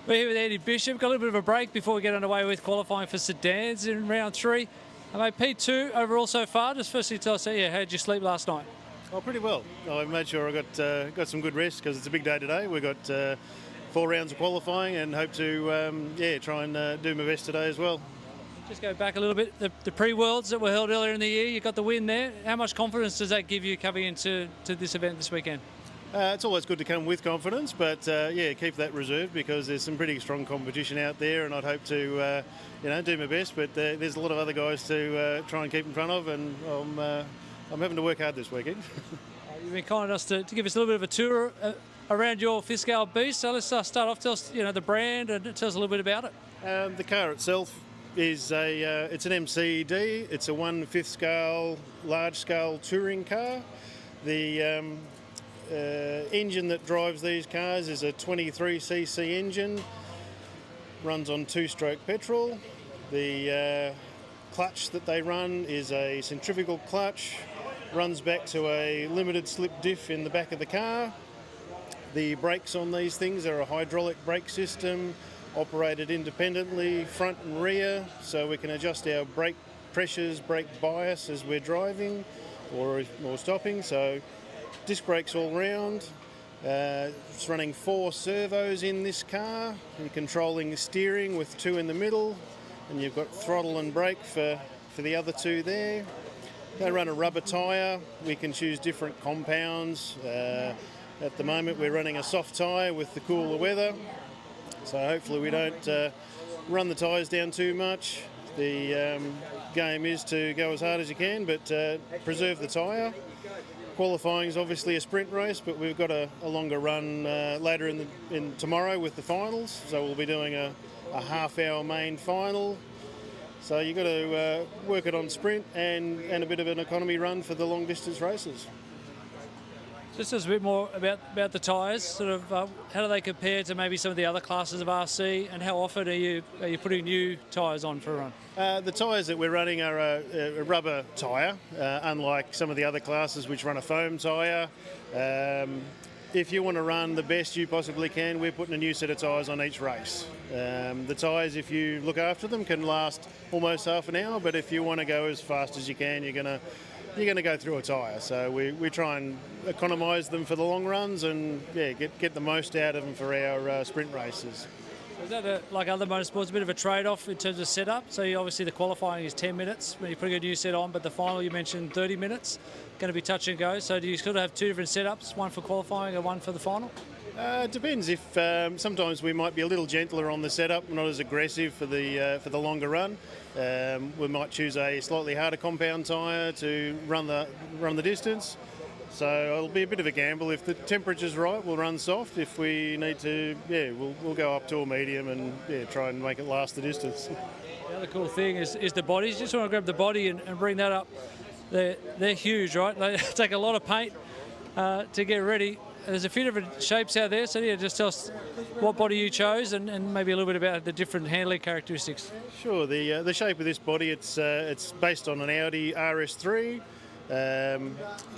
We're here with Andy Bishop. Got a little bit of a break before we get underway with qualifying for sedans in round 3. Mate, P2 overall so far. Just firstly tell us, how did you sleep last night? Oh, pretty well. I made sure I got some good rest because it's a big day today. We've got 4 rounds of qualifying and hope to try and do my best today as well. Just go back a little bit. The pre-worlds that were held earlier in the year, you got the win there. How much confidence does that give you coming into this event this weekend? It's always good to come with confidence, but keep that reserved because there's some pretty strong competition out there, and I'd hope to do my best. But there's a lot of other guys to try and keep in front of, and I'm having to work hard this weekend. You've been kind enough to give us a little bit of a tour around your FEMCA beast. So let's start off. Tell us, the brand, and tell us a little bit about it. The car itself is it's an MCD. It's a 1/5 scale, large scale touring car. The engine that drives these cars is a 23cc engine, runs on 2-stroke petrol. The clutch that they run is a centrifugal clutch, runs back to a limited slip diff in the back of the car. The brakes on these things are a hydraulic brake system, operated independently front and rear, so we can adjust our brake pressures, brake bias as we're driving or stopping. So disc brakes all round. It's running 4 servos in this car. You're controlling the steering with 2 in the middle, and you've got throttle and brake for the other 2 there. They run a rubber tyre. We can choose different compounds. At the moment we're running a soft tyre with the cooler weather, so hopefully we don't run the tyres down too much. The game is to go as hard as you can, but preserve the tyre. Qualifying is obviously a sprint race, but we've got a longer run later in tomorrow with the finals, so we'll be doing a half-hour main final. So you've got to work it on sprint and a bit of an economy run for the long distance races. Just a bit more about the tyres. Sort of, how do they compare to maybe some of the other classes of RC, and how often are you putting new tyres on for a run? The tyres that we're running are a rubber tyre, unlike some of the other classes which run a foam tyre. If you want to run the best you possibly can, we're putting a new set of tyres on each race. The tyres, if you look after them, can last almost half an hour, but if you want to go as fast as you can, you're going to go through a tyre. So we try and economise them for the long runs and get the most out of them for our sprint races. Is that like other motorsports, a bit of a trade-off in terms of setup? So obviously the qualifying is 10 minutes when you're putting a new set on, but the final you mentioned 30 minutes, going to be touch and go. So do you sort of have 2 different setups, one for qualifying and one for the final? It depends. If sometimes we might be a little gentler on the setup, not as aggressive for the longer run. We might choose a slightly harder compound tyre to run the distance. So it'll be a bit of a gamble. If the temperature's right, we'll run soft. If we need to, we'll go up to a medium and try and make it last the distance. The other cool thing is the bodies. You just want to grab the body and bring that up. They're huge, right? They take a lot of paint to get ready. There's a few different shapes out there, so just tell us what body you chose and maybe a little bit about the different handling characteristics. Sure. The shape of this body, it's based on an Audi RS3.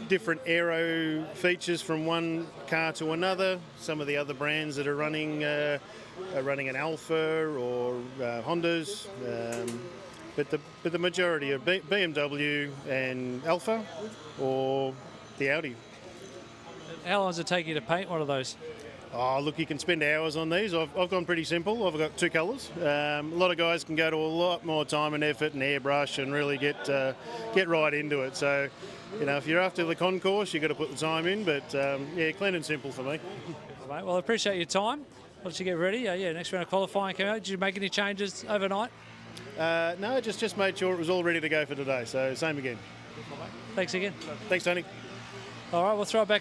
Different aero features from one car to another. Some of the other brands that are running an Alpha or Hondas, but the majority are BMW and Alpha or the Audi. How long does it take you to paint one of those? Oh, look, you can spend hours on these. I've gone pretty simple. I've got 2 colours. A lot of guys can go to a lot more time and effort and airbrush and really get right into it. So, if you're after the concourse, you've got to put the time in. But clean and simple for me. Mate, well, I appreciate your time. Once you get ready, next round of qualifying came out. Did you make any changes overnight? No, just made sure it was all ready to go for today. So same again. Thanks again. Thanks, Tony. All right, we'll throw it back.